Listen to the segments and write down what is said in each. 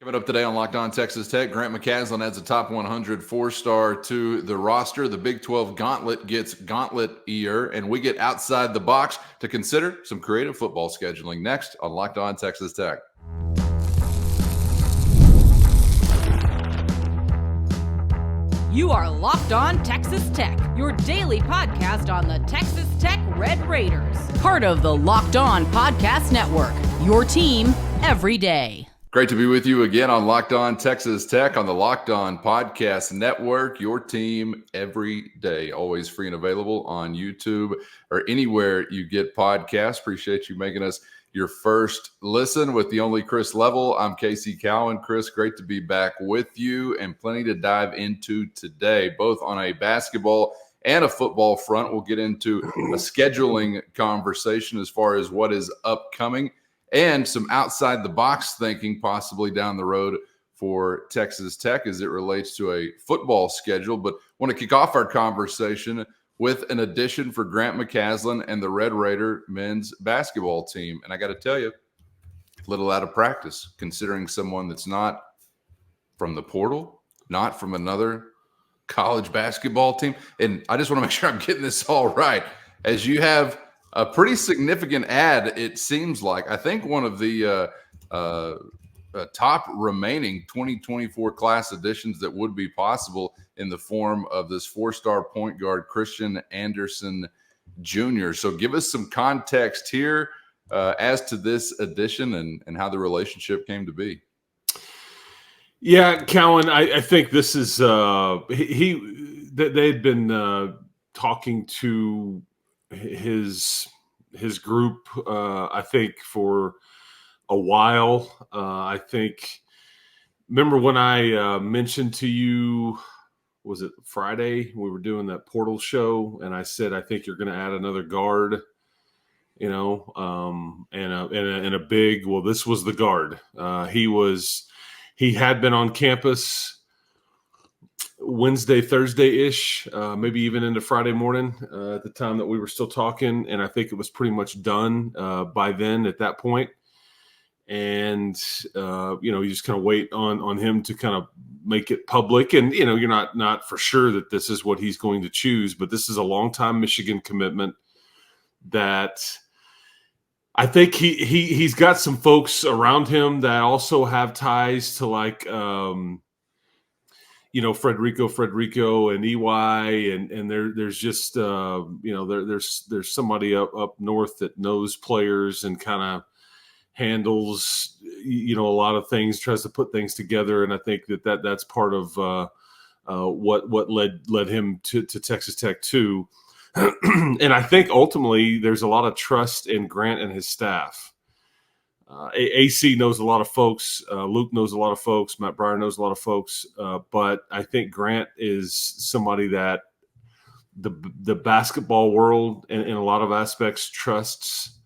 Coming up today on Locked On Texas Tech, Grant McCasland adds a top 100 four-star to the roster. The Big 12 gauntlet gets gauntlet-ier, and we get outside the box to consider some creative football scheduling next on Locked On Texas Tech. You are Locked On Texas Tech, your daily podcast on the Texas Tech Red Raiders. Part of the Locked On Podcast Network, your team every day. Great to be with you again on Locked On Texas Tech on the Locked On Podcast Network, your team every day, always free and available on YouTube or anywhere you get podcasts. Appreciate you making us your first listen with the only Chris Level. I'm Casey Cowan. Chris, great to be back with you and plenty to dive into today, both on a basketball and a football front. We'll get into a scheduling conversation as far as what is upcoming and some outside the box thinking possibly down the road for Texas Tech as it relates to a football schedule. But want to kick off our conversation with an addition for Grant McCasland and the Red Raider men's basketball team. And I got to tell you, a little out of practice, considering someone that's not from the portal, not from another college basketball team. And I just want to make sure I'm getting this all right. As you have a pretty significant ad, it seems like. I think one of the top remaining 2024 class additions that would be possible in the form of this four-star point guard, Christian Anderson Jr. So give us some context here as to this addition and how the relationship came to be. Yeah, Cowan, I think this is they had been talking to his group, I think, for a while. I think, remember when I mentioned to you, was it Friday? We were doing that portal show, and I said, I think you're going to add another guard, and a big. Well, this was the guard. He had been on campus Wednesday, Thursday-ish, maybe even into Friday morning at the time that we were still talking. And I think it was pretty much done by then at that point. And, you just kind of wait on him to kind of make it public. And, you're not for sure that this is what he's going to choose, but this is a long-time Michigan commitment that I think he's got some folks around him that also have ties to like Frederico and EY, and there's just there's somebody up north that knows players and kind of handles a lot of things, tries to put things together, and I think that's part of what led him to Texas Tech too. And I think ultimately there's a lot of trust in Grant and his staff. AC knows a lot of folks. Luke knows a lot of folks. Matt Breyer knows a lot of folks. But I think Grant is somebody that the basketball world in a lot of aspects trusts.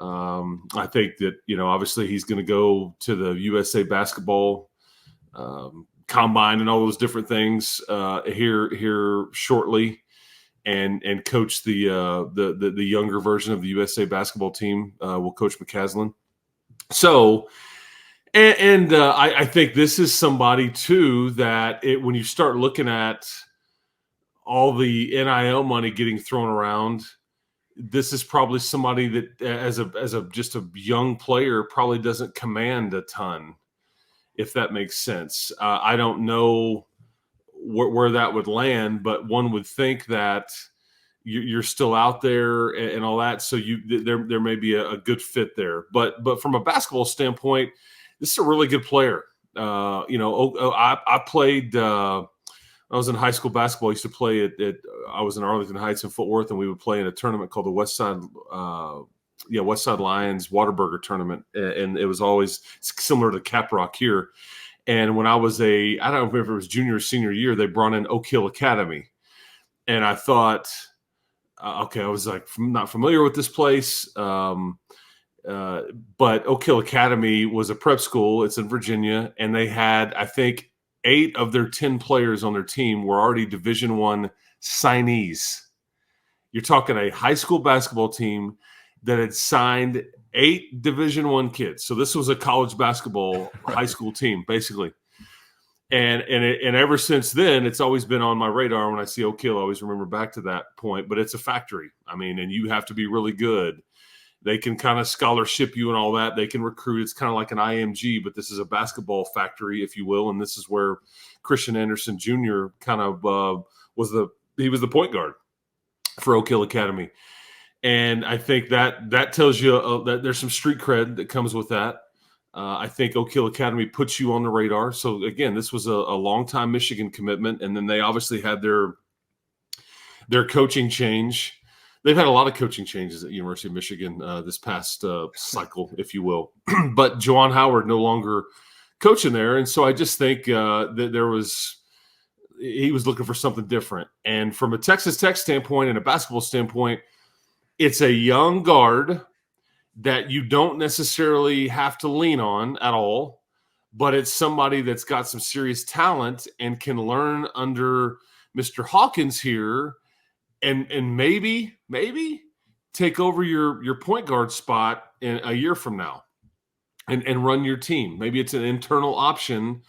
I think that, obviously he's going to go to the USA basketball combine and all those different things here shortly. And coach the younger version of the USA basketball team. Will coach McCasland. So, I think this is somebody too that when you start looking at all the NIL money getting thrown around, this is probably somebody that as just a young player probably doesn't command a ton, if that makes sense. I don't know where that would land, but one would think that you're still out there and all that, so there may be a good fit there. But from a basketball standpoint, this is a really good player. I played. I was in high school basketball. I used to play I was in Arlington Heights and Fort Worth, and we would play in a tournament called the Westside Lions Waterburger tournament, and it was always similar to Cap Rock here. And when I don't remember if it was junior or senior year, they brought in Oak Hill Academy. And I thought, okay, I was like, not familiar with this place. But Oak Hill Academy was a prep school. It's in Virginia. And they had, I think, 8 of their 10 players on their team were already Division I signees. You're talking a high school basketball team that had signed 8 Division I kids. So this was a college basketball high school team, basically. And ever since then, it's always been on my radar. When I see Oak Hill, I always remember back to that point. But it's a factory. I mean, and you have to be really good. They can kind of scholarship you and all that. They can recruit. It's kind of like an IMG, but this is a basketball factory, if you will. And this is where Christian Anderson Jr. kind of was the point guard for Oak Hill Academy. And I think that tells you that there's some street cred that comes with that. I think Oak Hill Academy puts you on the radar. So, again, this was a long-time Michigan commitment, and then they obviously had their coaching change. They've had a lot of coaching changes at University of Michigan this past cycle, if you will. But Juwan Howard no longer coaching there, and so I just think that he was looking for something different. And from a Texas Tech standpoint and a basketball standpoint, it's a young guard that you don't necessarily have to lean on at all, but it's somebody that's got some serious talent and can learn under Mr. Hawkins here. And maybe take over your point guard spot in a year from now and run your team. Maybe it's an internal option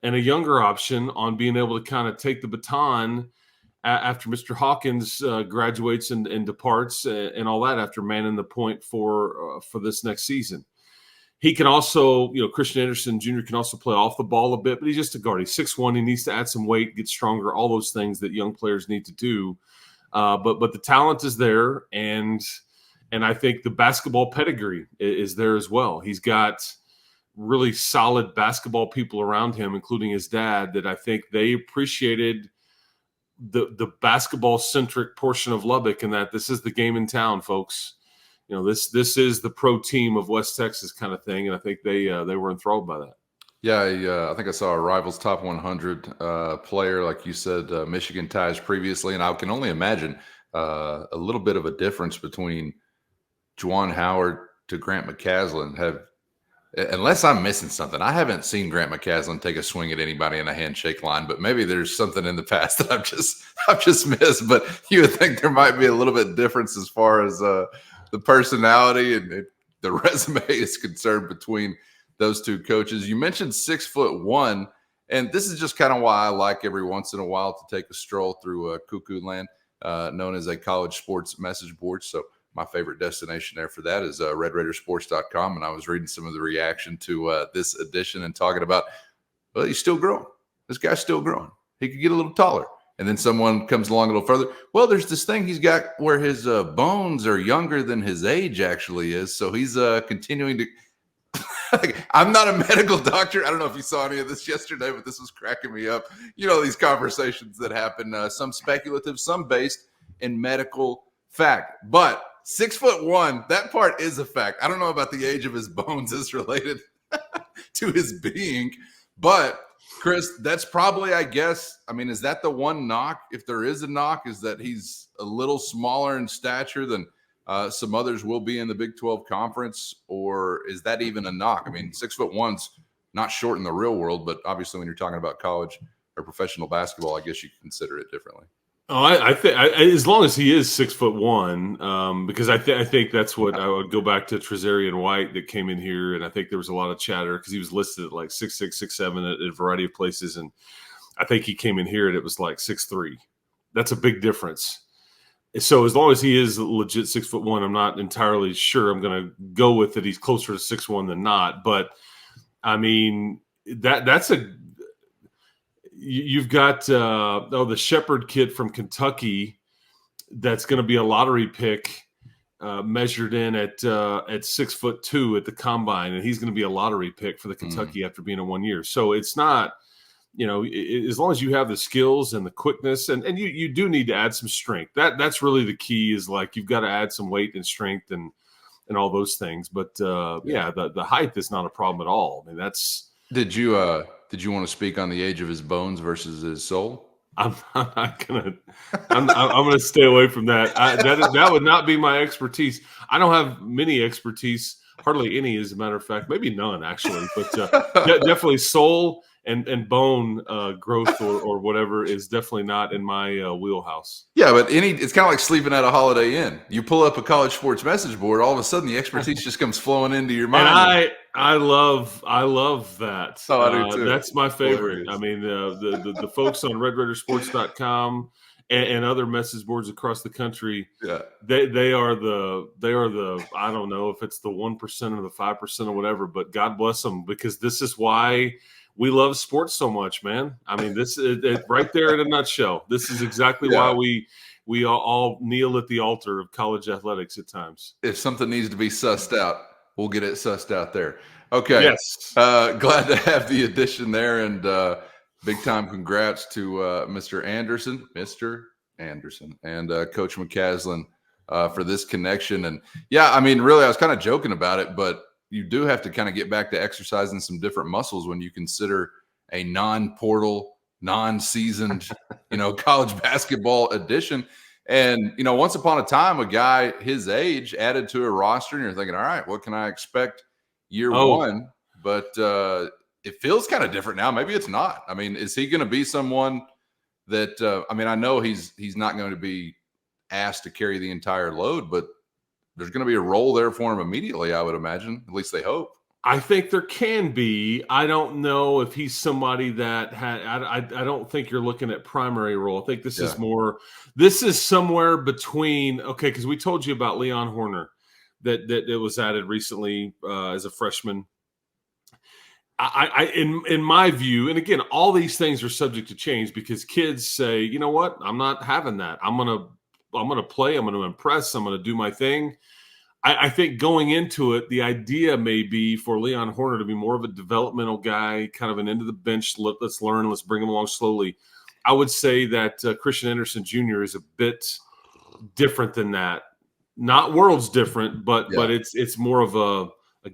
and a younger option on being able to kind of take the baton after Mr. Hawkins graduates and departs and all that after manning the point for this next season. He can also, Christian Anderson Jr. can also play off the ball a bit, but he's just a guard. He's 6'1". He needs to add some weight, get stronger, all those things that young players need to do. But the talent is there, and I think the basketball pedigree is there as well. He's got really solid basketball people around him, including his dad, that I think they appreciated the basketball-centric portion of Lubbock, and that this is the game in town, folks. This is the pro team of West Texas kind of thing, and I think they were enthralled by that. Yeah, I think I saw a Rivals Top 100 player, like you said, Michigan ties previously, and I can only imagine a little bit of a difference between Juwan Howard to Grant McCaslin. Unless I'm missing something, I haven't seen Grant McCaslin take a swing at anybody in a handshake line, but maybe there's something in the past that I've just missed. But you would think there might be a little bit difference as far as the personality and the resume is concerned between those two coaches. You mentioned 6'1", and this is just kind of why I like every once in a while to take a stroll through Cuckoo Land, known as a college sports message board. So my favorite destination there for that is RedRaidersports.com. And I was reading some of the reaction to this edition and talking about, well, he's still growing. This guy's still growing. He could get a little taller. And then someone comes along a little further. Well, there's this thing he's got where his bones are younger than his age actually is. So he's continuing to. I'm not a medical doctor. I don't know if you saw any of this yesterday, but this was cracking me up. These conversations that happen, some speculative, some based in medical fact. But 6'1", that part is a fact. I don't know about the age of his bones as related to his being. But, Chris, that's probably, I guess, is that the one knock? If there is a knock, is that he's a little smaller in stature than some others will be in the Big 12 conference, or is that even a knock? 6'1"'s not short in the real world, but obviously when you're talking about college or professional basketball, I guess you can consider it differently. Oh, I think as long as he is 6'1", because I think that's what I would go back to Trezarian White that came in here, and I think there was a lot of chatter because he was listed at like 6'6", 6'7" at a variety of places, and I think he came in here and it was like 6'3". That's a big difference. So as long as he is legit 6'1", I'm not entirely sure. I'm going to go with that he's closer to 6'1" than not. But that's you've got the Shepherd kid from Kentucky that's going to be a lottery pick measured in at 6'2" at the combine, and he's going to be a lottery pick for the Kentucky after being in 1 year. So it's not. As long as you have the skills and the quickness, and you do need to add some strength. That's really the key, is like you've got to add some weight and strength and all those things. But the height is not a problem at all. That's. Did you want to speak on the age of his bones versus his soul? I'm not gonna. I'm gonna stay away from that. That would not be my expertise. I don't have many expertise, hardly any, as a matter of fact, maybe none actually. But definitely soul and bone growth or whatever is definitely not in my wheelhouse. Yeah, but it's kind of like sleeping at a Holiday Inn. You pull up a college sports message board, all of a sudden the expertise just comes flowing into your mind. And I love that. Oh, I do too. That's my favorite. Hilarious. I mean, the folks on RedRaidersports.com and other message boards across the country, they are the I don't know if it's the 1% or the 5% or whatever, but God bless them, because this is why we love sports so much, man. I mean, this is right there in a nutshell. This is exactly why we all kneel at the altar of college athletics at times. If something needs to be sussed out, we'll get it sussed out there. Okay. Yes. Glad to have the addition there, and big time congrats to Mr. Anderson, and Coach McCaslin for this connection. And yeah, I mean, really, I was kind of joking about it, but you do have to kind of get back to exercising some different muscles when you consider a non-portal, non-seasoned, college basketball edition. And, once upon a time, a guy his age added to a roster, and you're thinking, all right, what can I expect year one? But it feels kind of different now. Maybe it's not. I mean, is he going to be someone that I know he's not going to be asked to carry the entire load, but there's going to be a role there for him immediately, I would imagine. At least they hope. I think there can be. I don't know if he's somebody that I don't think you're looking at primary role. I think this is somewhere between, because we told you about Leon Horner that it was added recently as a freshman. In my view, and again, all these things are subject to change because kids say, you know what, I'm not having that. I'm gonna play. I'm gonna impress. I'm gonna do my thing. I think going into it, the idea may be for Leon Horner to be more of a developmental guy, kind of an end of the bench. Let's learn. Let's bring him along slowly. I would say that Christian Anderson Jr. is a bit different than that. Not worlds different, but it's more of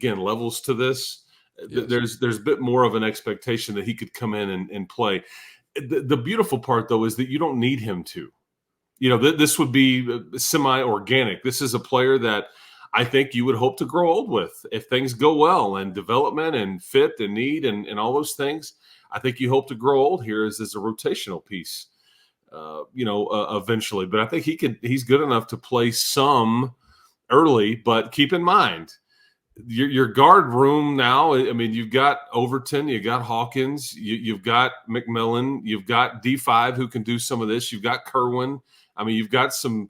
levels to this. Yes. There's a bit more of an expectation that he could come in and play. The beautiful part, though, is that you don't need him to. This would be semi-organic. This is a player that I think you would hope to grow old with if things go well and development and fit and need and all those things. I think you hope to grow old here as a rotational piece, eventually. But I think he's good enough to play some early. But keep in mind, your guard room now, I mean, you've got Overton, you've got Hawkins, you've got McMillan, you've got D5 who can do some of this. You've got Kerwin. I mean, you've got some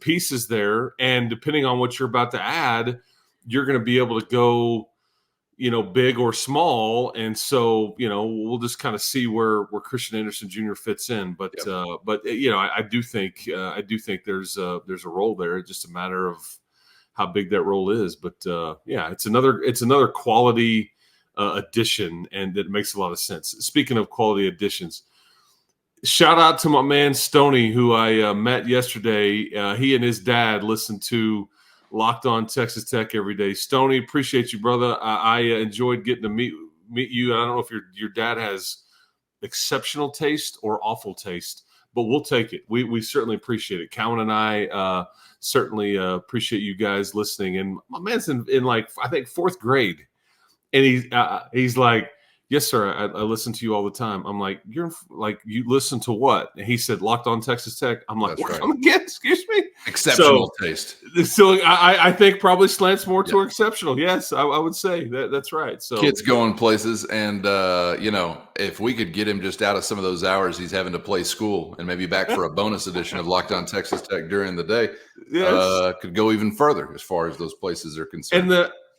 pieces there, and depending on what you're about to add, you're going to be able to go, big or small. And so, we'll just kind of see where Christian Anderson Jr. fits in. But I do think there's a role there. It's just a matter of how big that role is. But it's another quality addition, and that makes a lot of sense. Speaking of quality additions, shout out to my man Stoney, who I met yesterday. He and his dad listen to Locked On Texas Tech every day. Stoney, appreciate you, brother. I enjoyed getting to meet you. I don't know if your dad has exceptional taste or awful taste, but we'll take it. We certainly appreciate it. Cowan and I certainly appreciate you guys listening. And my man's in like, I think, 4th grade, and he's like, yes, sir. I listen to you all the time. I'm like, you listen to what? And he said, Locked On Texas Tech. I'm like, what? Come again? Excuse me? Exceptional taste. So I think probably slants more to exceptional. Yes, I would say that's right. So kids going places, and if we could get him just out of some of those hours he's having to play school, and maybe back for a bonus edition of Locked On Texas Tech during the day, could go even further as far as those places are concerned.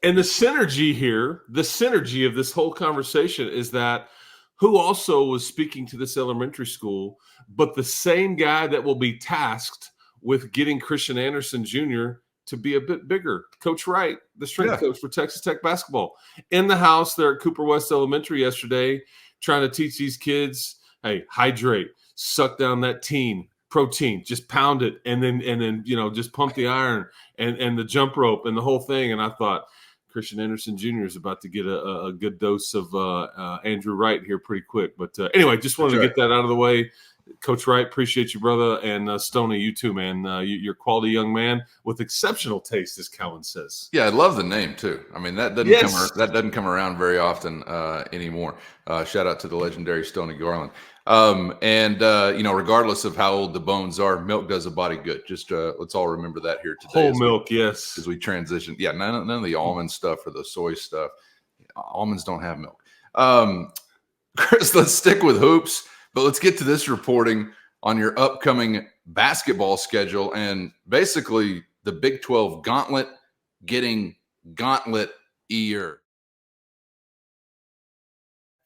And the synergy here, the synergy of this whole conversation is that who also was speaking to this elementary school, but the same guy that will be tasked with getting Christian Anderson Jr. to be a bit bigger. Coach Wright, the strength coach for Texas Tech basketball, in the house there at Cooper West Elementary yesterday, trying to teach these kids, hey, hydrate, suck down that protein, just pound it, and then just pump the iron and the jump rope and the whole thing. And I thought, Christian Anderson Jr. is about to get a good dose of Andrew Wright here pretty quick. But anyway, just wanted to get that out of the way. Coach Wright, appreciate you, brother. And Stoney, you too, man. You're a quality young man with exceptional taste, as Cowan says. Yeah, I love the name too. I mean, that doesn't come around very often anymore. Shout out to the legendary Stoney Garland. Regardless of how old the bones are, milk does a body good. Just let's all remember that here today. Whole milk, yes. As we transition. Yeah, none of the almond stuff or the soy stuff. Almonds don't have milk. Chris, let's stick with hoops, but let's get to this reporting on your upcoming basketball schedule and basically the Big 12 gauntlet getting gauntlet-ier.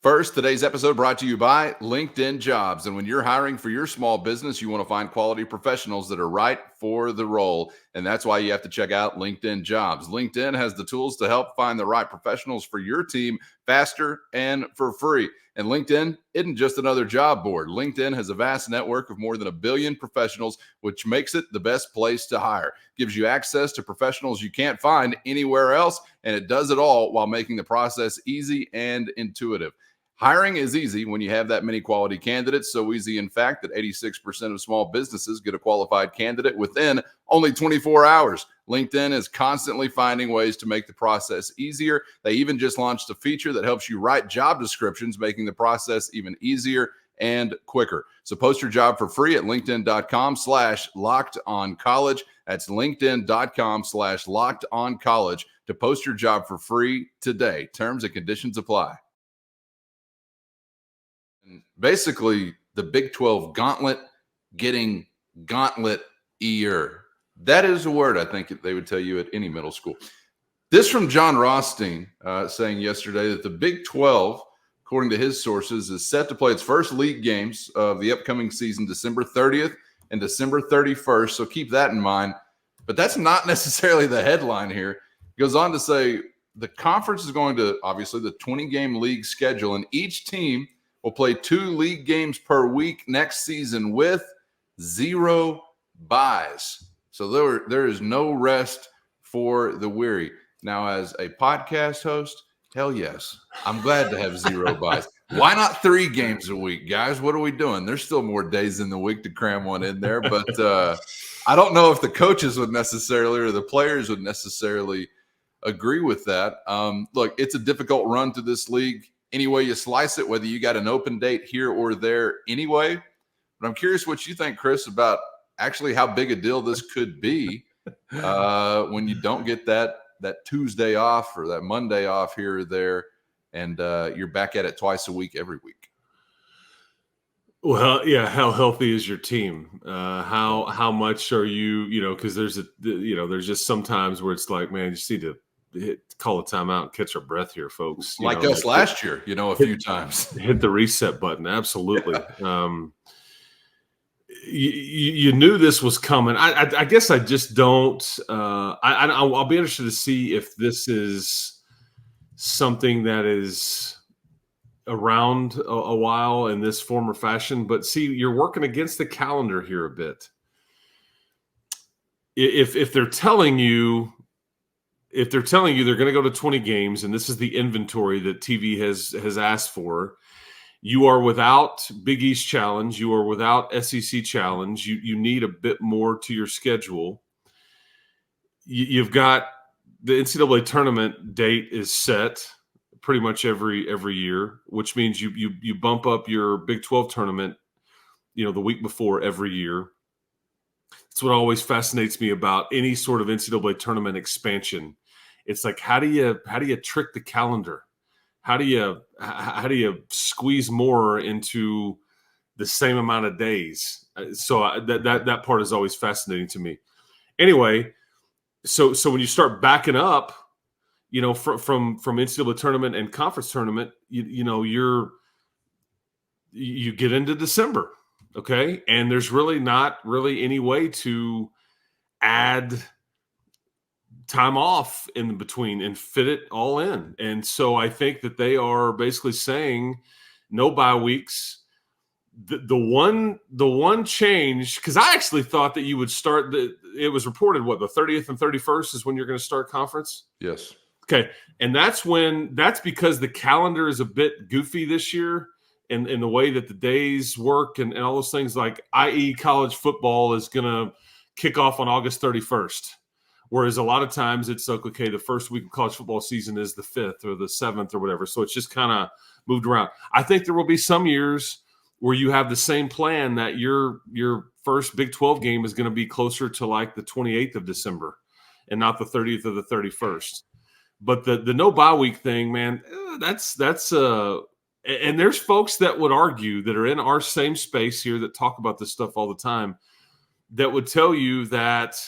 First, today's episode brought to you by LinkedIn Jobs. And when you're hiring for your small business, you want to find quality professionals that are right for the role. And that's why you have to check out LinkedIn Jobs. LinkedIn has the tools to help find the right professionals for your team faster and for free. And LinkedIn isn't just another job board. LinkedIn has a vast network of more than 1 billion professionals, which makes it the best place to hire. Gives you access to professionals you can't find anywhere else, and it does it all while making the process easy and intuitive. Hiring is easy when you have that many quality candidates. So easy, in fact, that 86% of small businesses get a qualified candidate within only 24 hours. LinkedIn is constantly finding ways to make the process easier. They even just launched a feature that helps you write job descriptions, making the process even easier and quicker. So post your job for free at linkedin.com/lockedoncollege. That's linkedin.com/lockedoncollege to post your job for free today. Terms and conditions apply. Basically, the Big 12 gauntlet getting gauntlet-ier. That is a word I think they would tell you at any middle school. This from John Rothstein saying yesterday that the Big 12, according to his sources, is set to play its first league games of the upcoming season December 30th and December 31st. So keep that in mind. But that's not necessarily the headline here. He goes on to say the conference is going to, obviously, the 20-game league schedule, and each team will play 2 league games per week next season with 0 buys. So there is no rest for the weary. Now, as a podcast host, hell yes, I'm glad to have 0 buys. Why not 3 games a week, guys? What are we doing? There's still more days in the week to cram one in there. But I don't know if the coaches would necessarily or the players would necessarily agree with that. Look, it's a difficult run to this league. Any way you slice it, whether you got an open date here or there anyway. But I'm curious what you think, Chris, about actually how big a deal this could be when you don't get that Tuesday off or that Monday off here or there, and you're back at it twice a week every week. Well, yeah. How healthy is your team? How much are you? Because there's just sometimes where it's like, man, you just need to call a timeout and catch our breath here, folks. Like us last year, a few times. Hit the reset button. Absolutely. You knew this was coming. I guess I just don't. I'll be interested to see if this is something that is around a while in this form or fashion. But see, you're working against the calendar here a bit. If they're telling you they're going to go to 20 games, and this is the inventory that TV has asked for, you are without Big East Challenge, you are without SEC Challenge, you need a bit more to your schedule. You've got the NCAA tournament date is set pretty much every year, which means you bump up your Big 12 tournament, the week before every year. That's what always fascinates me about any sort of NCAA tournament expansion. It's like, how do you trick the calendar? How do you squeeze more into the same amount of days? So that part is always fascinating to me. Anyway, so when you start backing up, from NCAA tournament and conference tournament, you get into December, okay, and there's really not any way to add time off in between and fit it all in. And so I think that they are basically saying no bye weeks. The one change, because I actually thought that you would start it was reported the 30th and 31st is when you're going to start conference. Yes. Okay. And that's because the calendar is a bit goofy this year. in the way that the days work and all those things, like, i.e. college football is going to kick off on August 31st. Whereas a lot of times it's like, okay, the first week of college football season is the 5th or the 7th or whatever. So it's just kind of moved around. I think there will be some years where you have the same plan that your first Big 12 game is going to be closer to like the 28th of December and not the 30th or the 31st. But the no bye week thing, man, that's and there's folks that would argue that are in our same space here that talk about this stuff all the time that would tell you that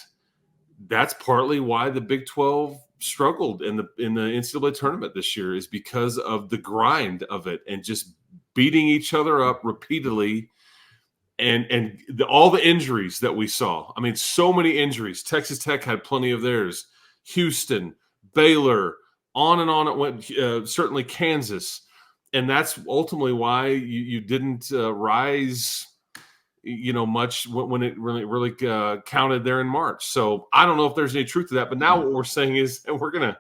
that's partly why the Big 12 struggled in the NCAA tournament this year, is because of the grind of it and just beating each other up repeatedly and all the injuries that we saw. I mean, so many injuries. Texas Tech had plenty of theirs. Houston, Baylor, on and on it went, certainly Kansas. And that's ultimately why you didn't rise, much when it really counted there in March. So I don't know if there's any truth to that. But now what we're saying is we're gonna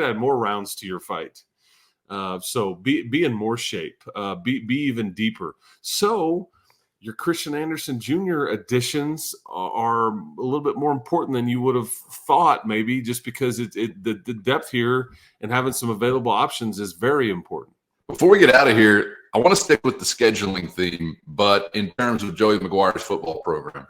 add more rounds to your fight. So be in more shape. Be even deeper. So your Christian Anderson Jr. additions are a little bit more important than you would have thought, maybe, just because the depth here and having some available options is very important. Before we get out of here, I want to stick with the scheduling theme, but in terms of Joey McGuire's football program.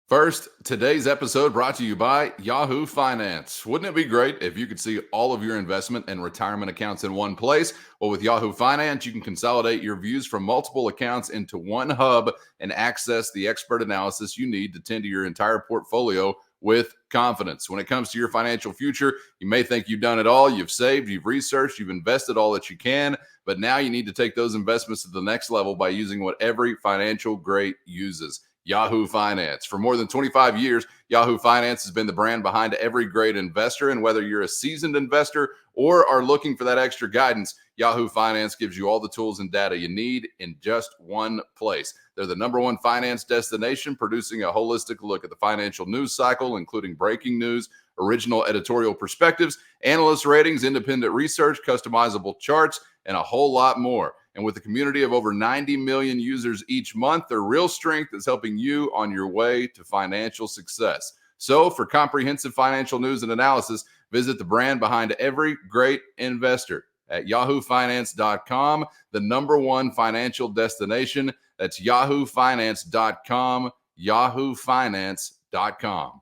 First, today's episode brought to you by Yahoo Finance. Wouldn't it be great if you could see all of your investment and retirement accounts in one place? Well, with Yahoo Finance, you can consolidate your views from multiple accounts into one hub and access the expert analysis you need to tend to your entire portfolio with confidence. When it comes to your financial future, you may think you've done it all. You've saved, you've researched, you've invested all that you can, but now you need to take those investments to the next level by using what every financial great uses. Yahoo Finance. For more than 25 years, Yahoo Finance has been the brand behind every great investor. And whether you're a seasoned investor or are looking for that extra guidance, Yahoo Finance gives you all the tools and data you need in just one place. They're the number one finance destination, producing a holistic look at the financial news cycle, including breaking news, original editorial perspectives, analyst ratings, independent research, customizable charts, and a whole lot more. And with a community of over 90 million users each month, their real strength is helping you on your way to financial success. So for comprehensive financial news and analysis, visit the brand behind every great investor at yahoofinance.com, the number one financial destination. That's yahoofinance.com, yahoofinance.com.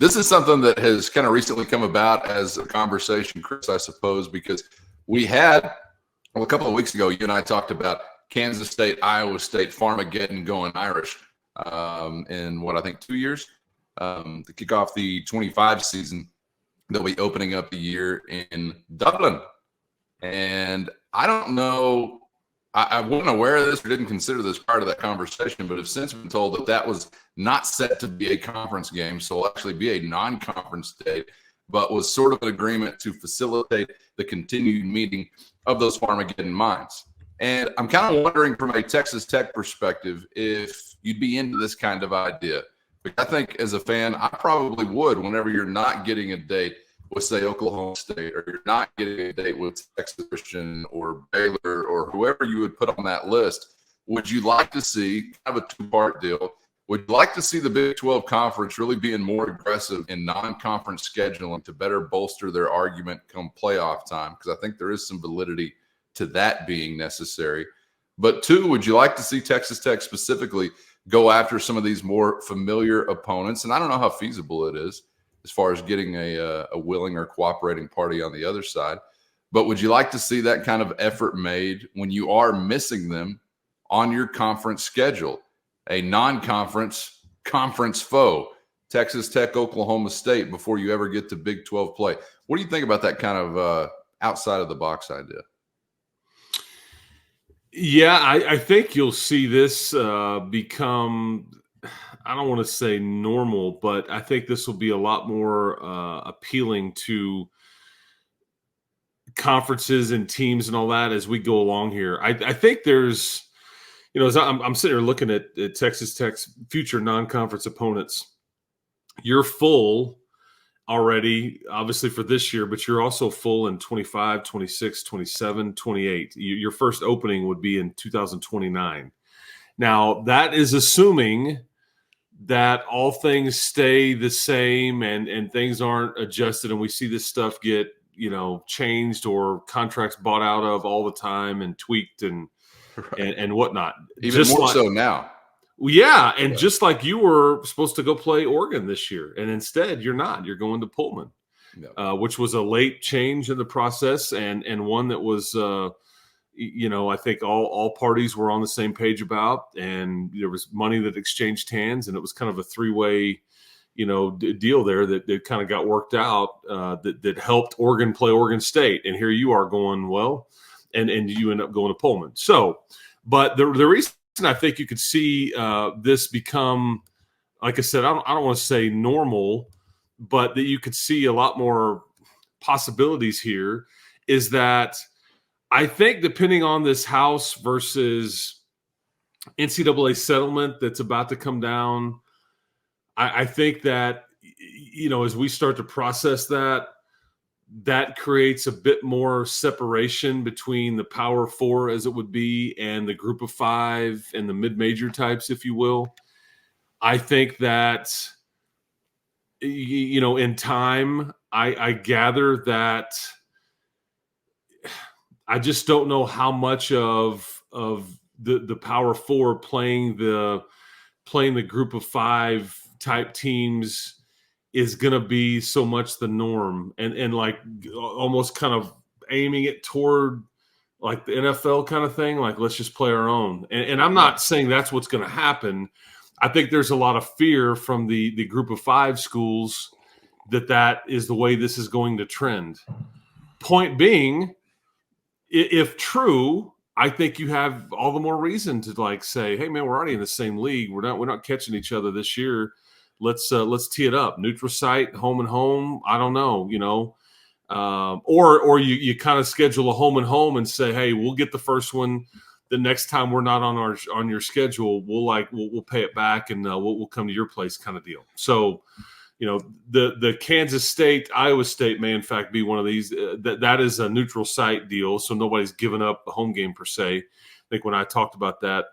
This is something that has kind of recently come about as a conversation, Chris, I suppose, because we had, a couple of weeks ago, you and I talked about Kansas State, Iowa State, Farmageddon going Irish in, I think 2 years to kick off the 25 season. They'll be opening up the year in Dublin. And I don't know, I wasn't aware of this or didn't consider this part of that conversation, but have since been told that that was not set to be a conference game, so it'll actually be a non-conference day, but was sort of an agreement to facilitate the continued meeting of those Farmageddon minds. And I'm kind of wondering from a Texas Tech perspective if you'd be into this kind of idea. But I think as a fan, I probably would whenever you're not getting a date with, say, Oklahoma State, or you're not getting a date with Texas Christian or Baylor or whoever you would put on that list. Would you like to see kind of a two-part deal? Would you like to see the Big 12 Conference really being more aggressive in non-conference scheduling to better bolster their argument come playoff time? Because I think there is some validity to that being necessary. But two, would you like to see Texas Tech specifically go after some of these more familiar opponents? And I don't know how feasible it is as far as getting a willing or cooperating party on the other side. But would you like to see that kind of effort made when you are missing them on your conference schedule? A non-conference conference foe, Texas Tech, Oklahoma State, before you ever get to Big 12 play. What do you think about that kind of outside of the box idea? Yeah, I think you'll see this become, I don't want to say normal, but I think this will be a lot more appealing to conferences and teams and all that as we go along here. I think there's, as I'm sitting here looking at Texas Tech's future non-conference opponents, you're full already, obviously for this year, but you're also full in 25, 26, 27, 28. Your first opening would be in 2029. Now, that is assuming that all things stay the same and things aren't adjusted and we see this stuff get, changed or contracts bought out of all the time and tweaked and whatnot. Even just more so now. Yeah, and just like you were supposed to go play Oregon this year, and instead you're not. You're going to Pullman, which was a late change in the process and one that was, I think all parties were on the same page about, and there was money that exchanged hands, and it was kind of a three-way, deal there that kind of got worked out that helped Oregon play Oregon State, and here you are going and you end up going to Pullman. So, but the reason I think you could see this become, like I said, I don't want to say normal, but that you could see a lot more possibilities here is that I think depending on this House versus NCAA settlement that's about to come down, I think that, as we start to process that creates a bit more separation between the Power Four, as it would be, and the Group of Five and the mid-major types, if you will. I think that, in time, I gather that I just don't know how much of the Power Four playing the Group of Five type teams is going to be so much the norm and like almost kind of aiming it toward like the NFL kind of thing. Like, let's just play our own. And I'm not saying that's what's going to happen. I think there's a lot of fear from the Group of Five schools that is the way this is going to trend. Point being, if true, I think you have all the more reason to say, hey man, we're already in the same league. We're not catching each other this year. Let's tee it up. Neutral site, home and home. I don't know, or you kind of schedule a home and home and say, hey, we'll get the first one. The next time we're not on your schedule, we'll pay it back and we'll come to your place, kind of deal. So, the Kansas State, Iowa State may in fact be one of these. That is a neutral site deal, so nobody's given up a home game per se. I think when I talked about that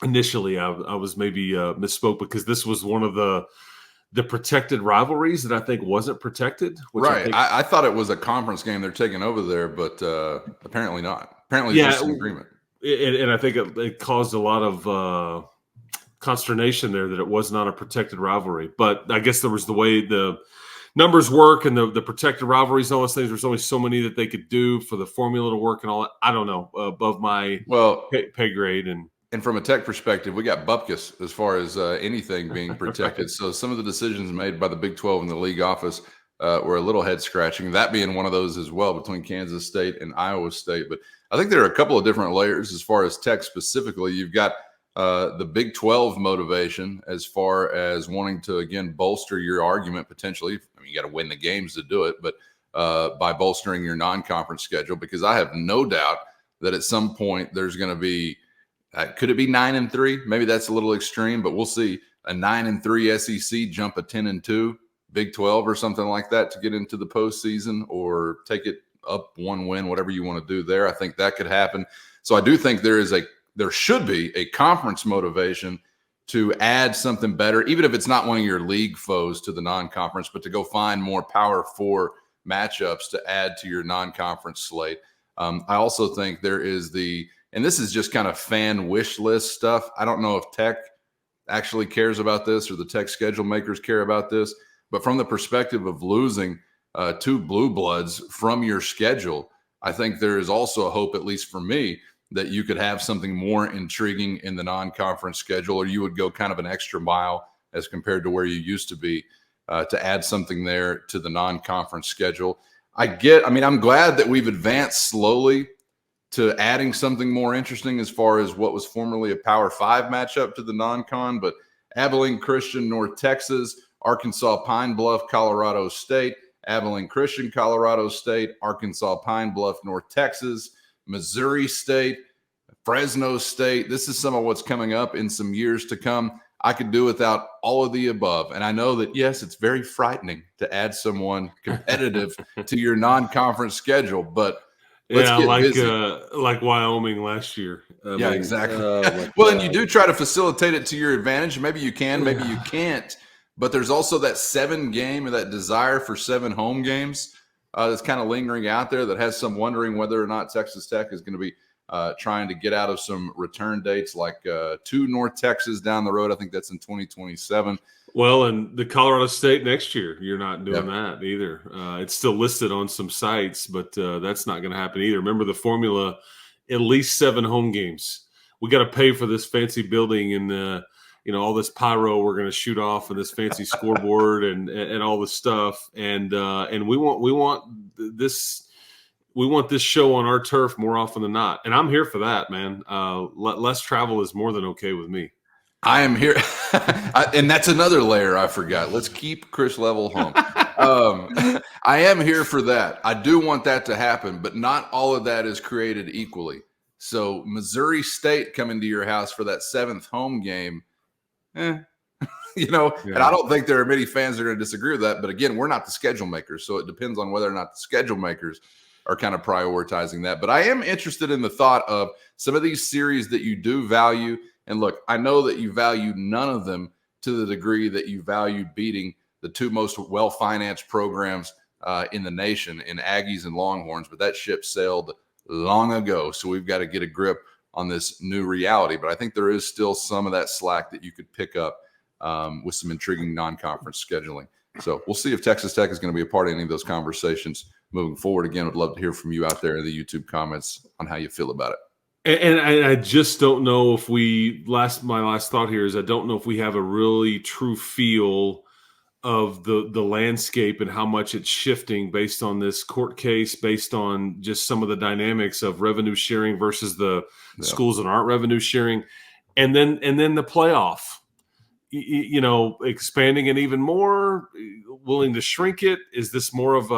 initially, I was maybe misspoke because this was one of the protected rivalries that I think wasn't protected. Right. I thought it was a conference game they're taking over there, but apparently not. Apparently there's just an agreement. And I think it caused a lot of consternation there that it was not a protected rivalry. But I guess there was the way the numbers work and the protected rivalries and all those things. There's only so many that they could do for the formula to work and all that. I don't know, above my pay grade. And from a tech perspective, we got bupkis as far as anything being protected. So some of the decisions made by the Big 12 and the league office were a little head scratching, that being one of those as well between Kansas State and Iowa State. But I think there are a couple of different layers as far as tech specifically. You've got the Big 12 motivation as far as wanting to, again, bolster your argument potentially. I mean, you got to win the games to do it, but by bolstering your non-conference schedule, because I have no doubt that at some point there's going to be, could it be 9-3? Maybe that's a little extreme, but we'll see. A 9-3 SEC jump a 10-2 Big 12 or something like that to get into the postseason, or take it up one win, whatever you want to do there. I think that could happen. So I do think there should be a conference motivation to add something better, even if it's not one of your league foes to the non-conference, but to go find more Power Four matchups to add to your non-conference slate. I also think there is and this is just kind of fan wish list stuff. I don't know if tech actually cares about this or the tech schedule makers care about this, but from the perspective of losing two blue bloods from your schedule, I think there is also a hope, at least for me, that you could have something more intriguing in the non-conference schedule, or you would go kind of an extra mile as compared to where you used to be to add something there to the non-conference schedule. I'm glad that we've advanced slowly to adding something more interesting as far as what was formerly a Power 5 matchup to the non-con, but Abilene Christian, North Texas, Arkansas Pine Bluff, Colorado State, Abilene Christian, Colorado State, Arkansas Pine Bluff, North Texas, Missouri State, Fresno State. This is some of what's coming up in some years to come. I could do without all of the above. And I know that, yes, it's very frightening to add someone competitive to your non-conference schedule, but let's get busy. Like Wyoming last year. Exactly. Well, And you do try to facilitate it to your advantage. Maybe you can, maybe you can't. But there's also that 7 game or that desire for 7 home games that's kind of lingering out there that has some wondering whether or not Texas Tech is going to be trying to get out of some return dates like to North Texas down the road. I think that's in 2027. Well, and the Colorado State next year, you're not doing that either. It's still listed on some sites, but that's not going to happen either. Remember the formula, at least 7 home games. We got to pay for this fancy building and all this pyro we're going to shoot off and this fancy scoreboard and all this stuff. And we want this show on our turf more often than not. And I'm here for that, man. Less travel is more than okay with me. I am here. And that's another layer I forgot. Let's keep Chris Level home. I am here for that. I do want that to happen, but not all of that is created equally. So Missouri State coming to your house for that 7th home game, and I don't think there are many fans that are going to disagree with that. But again, we're not the schedule makers, so it depends on whether or not the schedule makers are kind of prioritizing that. But I am interested in the thought of some of these series that you do value. And look, I know that you value none of them to the degree that you value beating the 2 most well-financed programs in the nation in Aggies and Longhorns, but that ship sailed long ago. So we've got to get a grip on this new reality. But I think there is still some of that slack that you could pick up with some intriguing non-conference scheduling. So we'll see if Texas Tech is going to be a part of any of those conversations moving forward. Again, would love to hear from you out there in the YouTube comments on how you feel about it. And I just don't know if my last thought here is I don't know if we have a really true feel of the landscape and how much it's shifting based on this court case, based on just some of the dynamics of revenue sharing versus the schools that aren't revenue sharing. And then the playoff, expanding it even more, willing to shrink it. Is this more of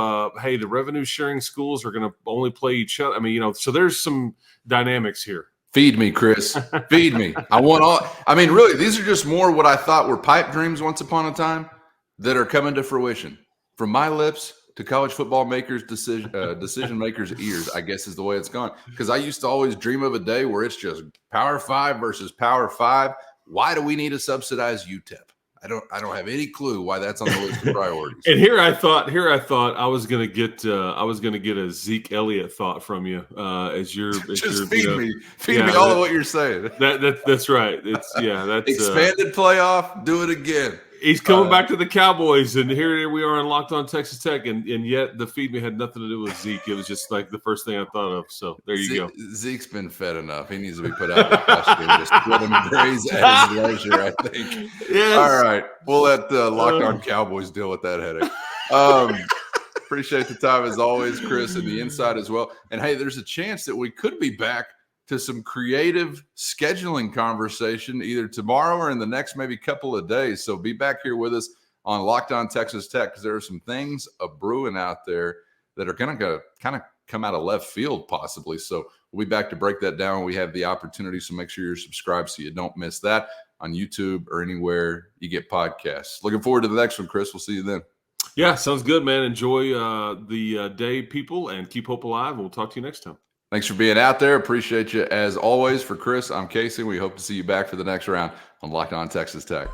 hey, the revenue sharing schools are going to only play each other? I mean, so there's some dynamics here. Feed me, Chris. Feed me. I want all. I mean, really, these are just more what I thought were pipe dreams once upon a time that are coming to fruition. From my lips to college football makers' decision makers' ears, I guess is the way it's gone. Because I used to always dream of a day where it's just Power 5 versus Power 5. Why do we need to subsidize UTEP? I don't have any clue why that's on the list of priorities. And here I thought I was gonna get a Zeke Elliott thought from you as your feed me all of what you're saying. That's right. It's that's expanded playoff. Do it again. He's coming back to the Cowboys, and here we are on Locked On Texas Tech, and yet the feed me had nothing to do with Zeke. It was just like the first thing I thought of. So there you go. Zeke's been fed enough. He needs to be put out of the pasture and just let him graze at his leisure, I think. Yes. All right. We'll let Locked On Cowboys deal with that headache. Appreciate the time as always, Chris, and the insight as well. And hey, there's a chance that we could be back to some creative scheduling conversation either tomorrow or in the next maybe couple of days. So be back here with us on Locked On Texas Tech because there are some things brewing out there that are going to kind of come out of left field possibly. So we'll be back to break that down when we have the opportunity. So make sure you're subscribed so you don't miss that on YouTube or anywhere you get podcasts. Looking forward to the next one, Chris. We'll see you then. Yeah, sounds good, man. Enjoy the day, people, and keep hope alive. We'll talk to you next time. Thanks for being out there. Appreciate you as always. For Chris, I'm Casey. We hope to see you back for the next round on Locked On Texas Tech.